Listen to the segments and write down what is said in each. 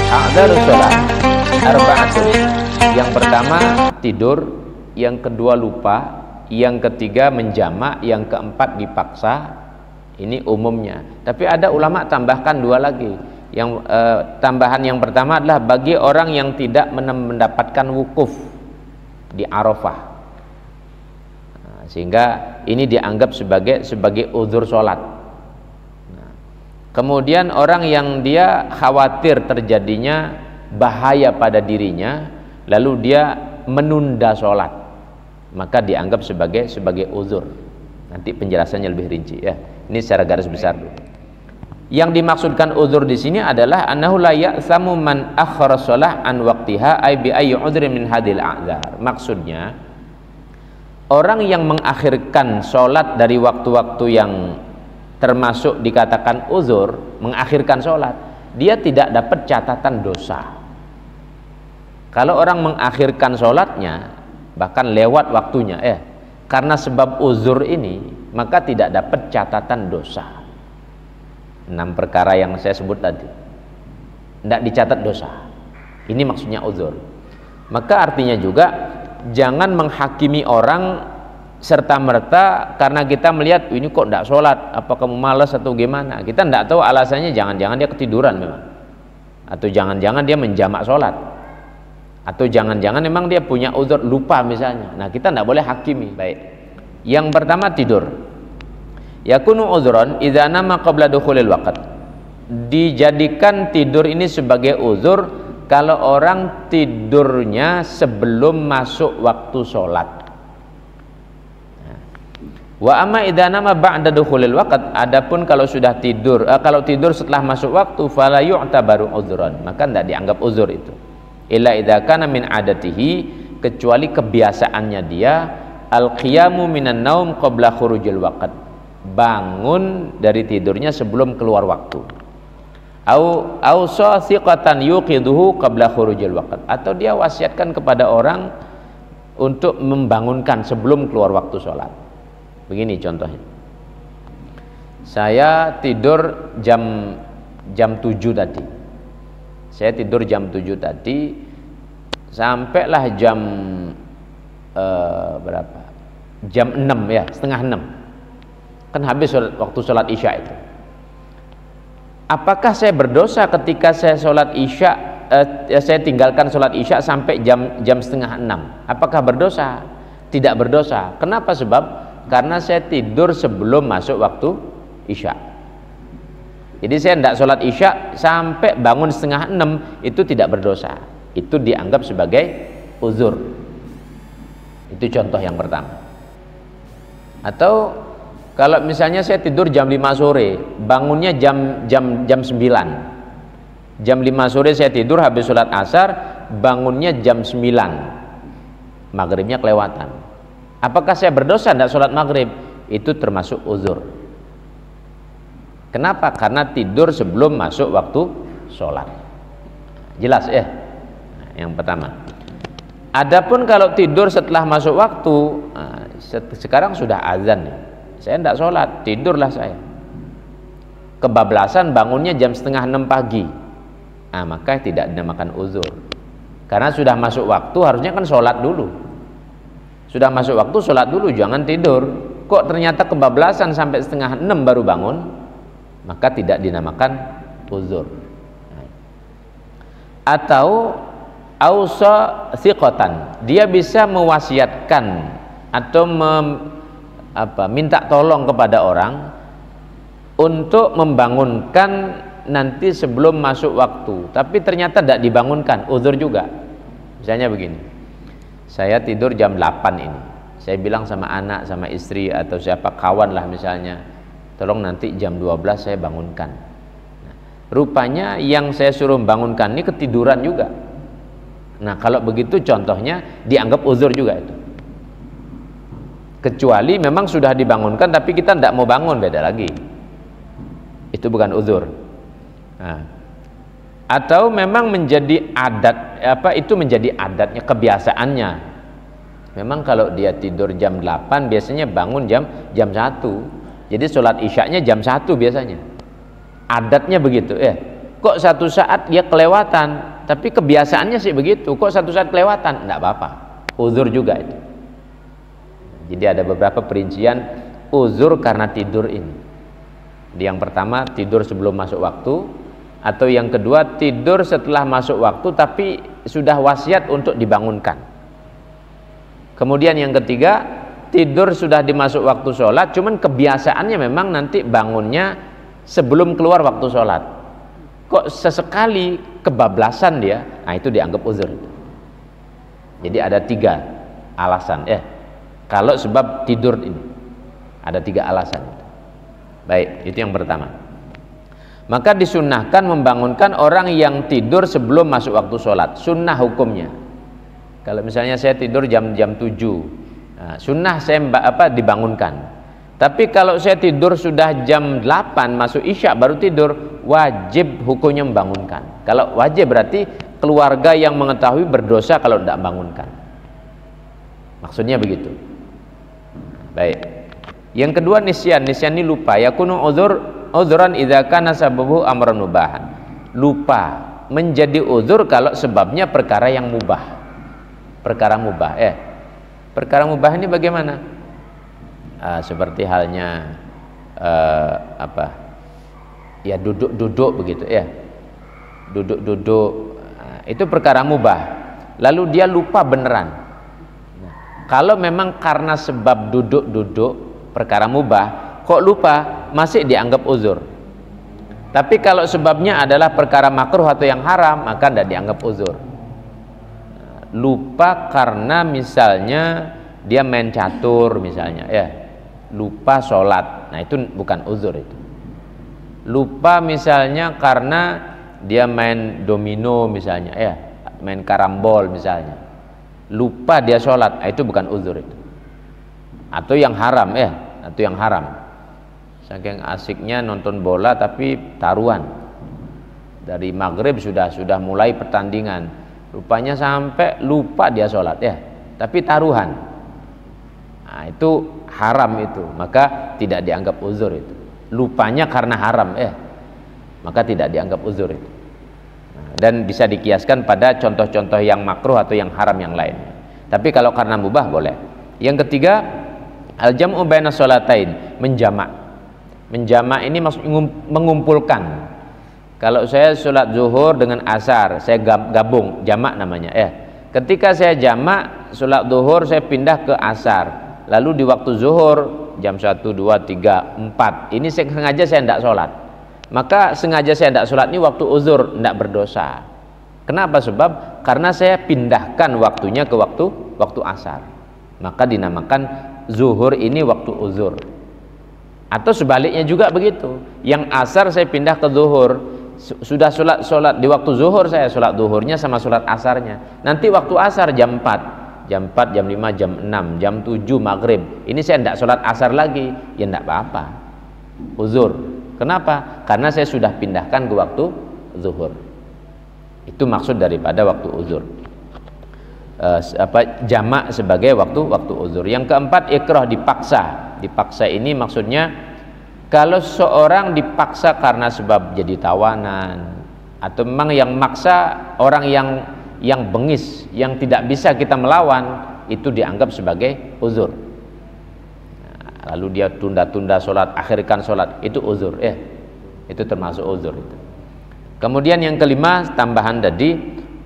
A'dzarus shalah arba'atun. Yang pertama tidur, yang kedua lupa, yang ketiga menjamak, yang keempat dipaksa. Ini umumnya. Tapi ada ulama tambahkan dua lagi. Yang tambahan yang pertama adalah bagi orang yang tidak mendapatkan wukuf di Arafah. Nah, sehingga ini dianggap sebagai uzur sholat. Nah, kemudian orang yang dia khawatir terjadinya bahaya pada dirinya, lalu dia menunda sholat, maka dianggap sebagai uzur. Nanti penjelasannya lebih rinci ya. Ini secara garis besar dulu. Yang dimaksudkan uzur di sini adalah annahu la ya'samu man akhara shalah an waqtiha ay bi ayyi udhrin min hadhil a'dzar. Maksudnya orang yang mengakhirkan sholat dari waktu-waktu yang termasuk dikatakan uzur, mengakhirkan sholat, dia tidak dapat catatan dosa. Kalau orang mengakhirkan sholatnya bahkan lewat waktunya karena sebab uzur ini, maka tidak dapat catatan dosa. 6 perkara yang saya sebut tadi tidak dicatat dosa. Ini maksudnya uzur. Maka artinya juga jangan menghakimi orang serta-merta karena kita melihat ini kok tidak sholat, apa kamu malas atau gimana. Kita tidak tahu alasannya, jangan-jangan dia ketiduran memang, atau jangan-jangan dia menjamak sholat, atau jangan-jangan memang dia punya uzur lupa misalnya. Nah, kita tidak boleh hakimi. Baik, yang pertama tidur. Yakunu uzron idza nama qabla dukhulil waqt. Dijadikan tidur ini sebagai uzur kalau orang tidurnya sebelum masuk waktu sholat. Wa amma idza nama ba'da dukhulil waqt. Adapun kalau sudah tidur, kalau tidur setelah masuk waktu, fala yu'tabaru uzron, maka tidak dianggap uzur itu. Illa idza kana min adatihi, kecuali kebiasaannya dia al-qiyamu minan naum qabla khurujil waqt, bangun dari tidurnya sebelum keluar waktu. Au sasiqatan yuqiduhu qabla khurujil waqt, atau dia wasiatkan kepada orang untuk membangunkan sebelum keluar waktu sholat. Begini contohnya, saya tidur jam 7 tadi. Saya tidur jam 7 tadi sampailah jam berapa? Jam 6 ya, setengah 6. Kan habis waktu sholat isya itu. Apakah saya berdosa ketika saya sholat isya, saya tinggalkan sholat isya sampai jam setengah 6? Apakah berdosa? Tidak berdosa. Kenapa? Sebab karena saya tidur sebelum masuk waktu isya. Jadi saya tidak sholat isya sampai bangun setengah 6, itu tidak berdosa. Itu dianggap sebagai uzur. Itu contoh yang pertama. Atau kalau misalnya saya tidur jam 5 sore, bangunnya jam 9. Jam 5 sore saya tidur, habis sholat asar, bangunnya jam 9. Maghribnya kelewatan. Apakah saya berdosa tidak sholat maghrib? Itu termasuk uzur. Kenapa? Karena tidur sebelum masuk waktu sholat. Jelas ya? Yang pertama. Adapun kalau tidur setelah masuk waktu, sekarang sudah azan nih. Saya tidak sholat, tidurlah saya. Kebablasan bangunnya jam setengah 6 pagi. Nah, maka tidak dinamakan uzur. Karena sudah masuk waktu, harusnya kan sholat dulu. Sudah masuk waktu, sholat dulu, jangan tidur. Kok ternyata kebablasan sampai setengah 6 baru bangun, maka tidak dinamakan uzur. Atau ausa thiqatan, dia bisa mewasiatkan atau minta tolong kepada orang untuk membangunkan nanti sebelum masuk waktu, tapi ternyata tidak dibangunkan, uzur juga. Misalnya begini, saya tidur jam 8 ini, saya bilang sama anak, sama istri atau siapa kawan lah misalnya, tolong nanti jam 12 saya bangunkan. Nah, rupanya yang saya suruh bangunkan ini ketiduran juga. Nah, kalau begitu contohnya dianggap uzur juga itu. Kecuali memang sudah dibangunkan tapi kita tidak mau bangun, beda lagi. Itu bukan uzur. Nah, atau memang menjadi adat, itu menjadi adatnya, kebiasaannya. Memang kalau dia tidur jam 8 biasanya bangun jam 1. Jadi sholat isyaknya jam 1 biasanya. adatnya begitu ya. Kok satu saat dia kelewatan, tapi kebiasaannya sih begitu. Kok satu saat kelewatan? Enggak apa-apa, uzur juga itu. Jadi ada beberapa perincian uzur karena tidur ini. Yang pertama, tidur sebelum masuk waktu, atau yang kedua, tidur setelah masuk waktu tapi sudah wasiat untuk dibangunkan. Kemudian yang ketiga, tidur sudah dimasuk waktu sholat, cuman kebiasaannya memang nanti bangunnya sebelum keluar waktu sholat. Kok sesekali kebablasan dia, nah itu dianggap uzur. Jadi ada 3 alasan ya. Kalau sebab tidur ini ada 3 alasan. Baik, itu yang pertama. Maka disunnahkan membangunkan orang yang tidur sebelum masuk waktu sholat. Sunnah hukumnya. Kalau misalnya saya tidur jam 7, nah, sunnah saya dibangunkan. Tapi kalau saya tidur sudah jam 8 masuk isya baru tidur, wajib hukumnya membangunkan. Kalau wajib berarti keluarga yang mengetahui berdosa kalau tidak bangunkan. Maksudnya begitu. Baik. Yang kedua nisyan ini lupa. Yakunu udzuran idza kana sababu amran mubahan. Lupa menjadi uzur kalau sebabnya perkara yang mubah. Perkara mubah perkara mubah ini bagaimana? Seperti halnya ya duduk-duduk begitu ya. Duduk-duduk itu perkara mubah. Lalu dia lupa beneran. Nah, kalau memang karena sebab duduk-duduk perkara mubah, kok lupa, masih dianggap uzur. Tapi kalau sebabnya adalah perkara makruh atau yang haram, maka tidak dianggap uzur. Lupa karena misalnya dia main catur misalnya ya, lupa sholat, nah itu bukan uzur itu. Lupa misalnya karena dia main domino misalnya ya, main karambol misalnya, lupa dia sholat, nah itu bukan uzur itu. Atau yang haram ya, atau yang haram, saking asiknya nonton bola tapi taruhan, dari maghrib sudah mulai pertandingan, rupanya sampai lupa dia sholat ya, tapi taruhan. Nah, itu haram itu, maka tidak dianggap uzur itu. Lupanya karena haram ya, maka tidak dianggap uzur itu. Nah, dan bisa dikiaskan pada contoh-contoh yang makruh atau yang haram yang lain. Tapi kalau karena mubah boleh. Yang ketiga, al-jam'u baina sholatain, menjamak. Menjamak ini maksudnya mengumpulkan. Kalau saya sholat zuhur dengan asar, saya gabung, jamak namanya ya. Ketika saya jamak sholat zuhur, saya pindah ke asar. Lalu di waktu zuhur jam 1, 2, 3, 4 ini sengaja saya tidak sholat, maka sengaja saya tidak sholat ini waktu uzur, tidak berdosa. Kenapa? Sebab karena saya pindahkan waktunya ke waktu asar, maka dinamakan zuhur ini waktu uzur. Atau sebaliknya juga begitu, yang asar saya pindah ke zuhur, sudah sholat di waktu zuhur, saya sholat zuhurnya sama sholat asarnya, nanti waktu asar jam 4, jam 5, jam 6, jam 7 maghrib, ini saya tidak sholat asar lagi, ya tidak apa-apa, uzur. Kenapa? Karena saya sudah pindahkan ke waktu zuhur. Itu maksud daripada waktu uzur. Jamak sebagai waktu uzur. Yang keempat, ikrah, dipaksa. Dipaksa ini maksudnya kalau seorang dipaksa karena sebab jadi tawanan, atau memang yang maksa orang yang bengis, yang tidak bisa kita melawan, itu dianggap sebagai uzur. Nah, lalu dia tunda-tunda sholat, akhirkan sholat, itu uzur ya, itu termasuk uzur itu. Kemudian yang kelima, tambahan tadi,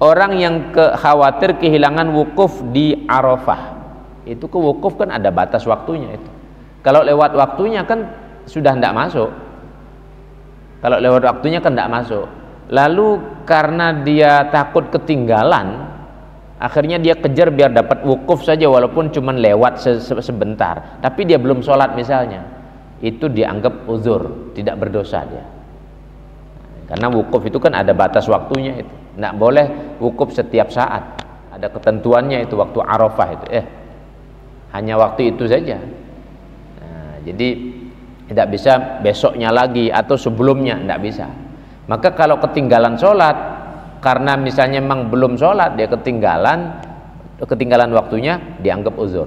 orang yang khawatir kehilangan wukuf di Arafah. Itu ke wukuf kan ada batas waktunya itu. Kalau lewat waktunya kan sudah tidak masuk. Kalau lewat waktunya kan tidak masuk. Lalu karena dia takut ketinggalan, akhirnya dia kejar biar dapat wukuf saja walaupun cuma lewat sebentar, tapi dia belum sholat misalnya, itu dianggap uzur, tidak berdosa dia. Karena wukuf itu kan ada batas waktunya itu, tidak boleh wukuf setiap saat, ada ketentuannya itu waktu Arafah itu, hanya waktu itu saja. Nah, jadi tidak bisa besoknya lagi atau sebelumnya, tidak bisa. Maka kalau ketinggalan sholat, karena misalnya memang belum sholat, dia ketinggalan waktunya, dianggap uzur.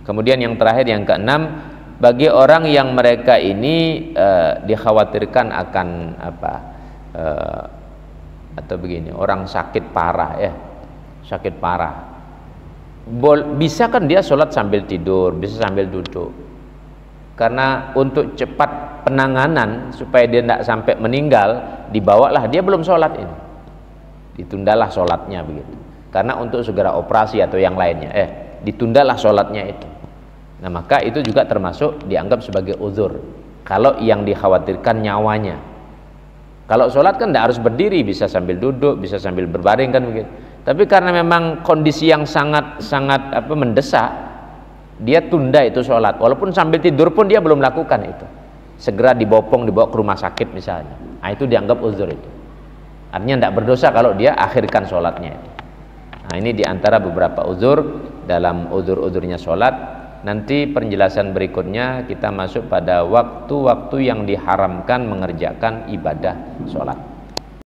Kemudian yang terakhir, yang keenam, bagi orang yang mereka ini dikhawatirkan akan atau begini, orang sakit parah ya, sakit parah, bisa kan dia sholat sambil tidur, bisa sambil duduk, karena untuk cepat penanganan supaya dia tidak sampai meninggal, dibawalah dia belum sholat ini, ditundalah sholatnya begitu, karena untuk segera operasi atau yang lainnya, ditundalah sholatnya itu. Nah maka itu juga termasuk dianggap sebagai uzur kalau yang dikhawatirkan nyawanya. Kalau sholat kan tidak harus berdiri, bisa sambil duduk, bisa sambil berbaring kan begitu. Tapi karena memang kondisi yang sangat mendesak, dia tunda itu sholat, walaupun sambil tidur pun dia belum lakukan itu, segera dibopong, dibawa ke rumah sakit misalnya. Nah itu dianggap uzur itu, artinya tidak berdosa kalau dia akhirkan sholatnya itu. Nah ini diantara beberapa uzur dalam uzur-uzurnya sholat. Nanti penjelasan berikutnya kita masuk pada waktu-waktu yang diharamkan mengerjakan ibadah sholat.